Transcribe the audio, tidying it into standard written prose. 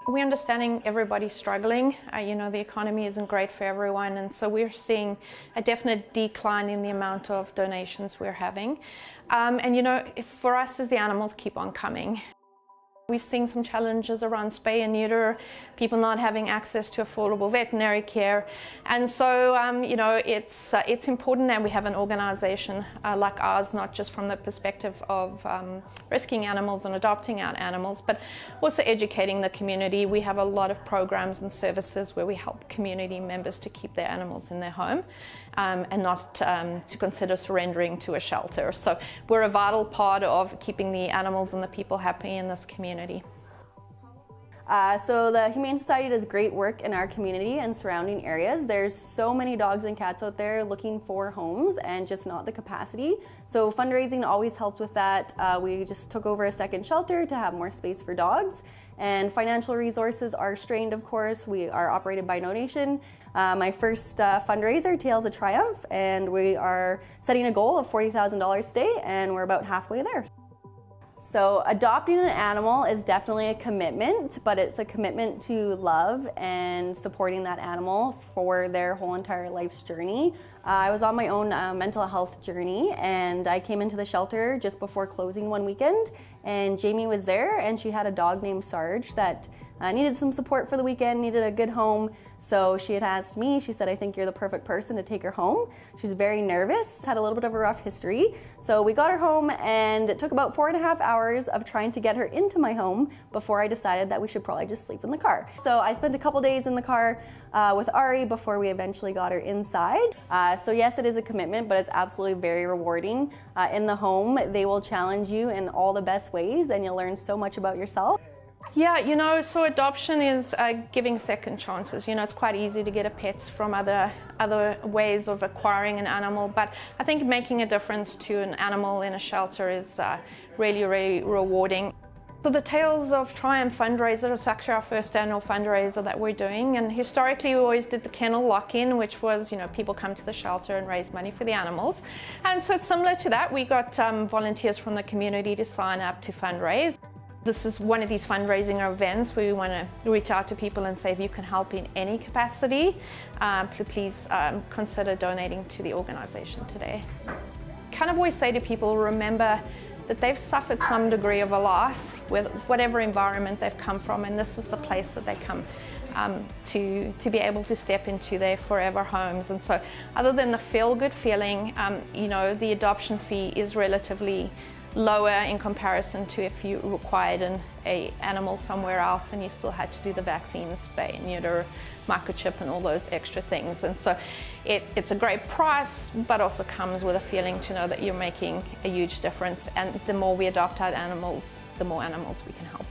We're understanding everybody's struggling. The economy isn't great for everyone, and so we're seeing a definite decline in the amount of donations we're having. For us as the animals keep on coming. We've seen some challenges around spay and neuter, people not having access to affordable veterinary care. And so, it's important that we have an organization like ours, not just from the perspective of rescuing animals and adopting out animals, but also educating the community. We have a lot of programs and services where we help community members to keep their animals in their home and not to consider surrendering to a shelter. So we're a vital part of keeping the animals and the people happy in this community. So the Humane Society does great work in our community and surrounding areas. There's so many dogs and cats out there looking for homes and just not the capacity. So fundraising always helps with that. We just took over a second shelter to have more space for dogs. And financial resources are strained, of course. We are operated by donation. My first fundraiser, Tales of Triumph, and we are setting a goal of $40,000 today, and we're about halfway there. So adopting an animal is definitely a commitment, but it's a commitment to love and supporting that animal for their whole entire life's journey. I was on my own mental health journey, and I came into the shelter just before closing one weekend, and Jamie was there, and she had a dog named Sarge that needed some support for the weekend, needed a good home. So she had asked me, she said, "I think you're the perfect person to take her home." She's very nervous, had a little bit of a rough history. So we got her home, and it took about 4.5 hours of trying to get her into my home before I decided that we should probably just sleep in the car. So I spent a couple days in the car with Ari before we eventually got her inside. So yes, it is a commitment, but it's absolutely very rewarding. In the home, they will challenge you in all the best ways, and you'll learn so much about yourself. Yeah, so adoption is giving second chances. It's quite easy to get a pet from other ways of acquiring an animal, but I think making a difference to an animal in a shelter is really, really rewarding. So the Tales of Triumph fundraiser is actually our first annual fundraiser that we're doing, and historically we always did the kennel lock-in, which was, people come to the shelter and raise money for the animals. And so it's similar to that. We got volunteers from the community to sign up to fundraise. This is one of these fundraising events where we want to reach out to people and say, if you can help in any capacity, please consider donating to the organization today. Kind of always say to people, remember that they've suffered some degree of a loss with whatever environment they've come from, and this is the place that they come to be able to step into their forever homes. And so other than the feel-good feeling, the adoption fee is relatively lower in comparison to if you required an animal somewhere else and you still had to do the vaccines, spay and neuter, microchip and all those extra things. And so it's a great price, but also comes with a feeling to know that you're making a huge difference, and the more we adopt out animals, the more animals we can help.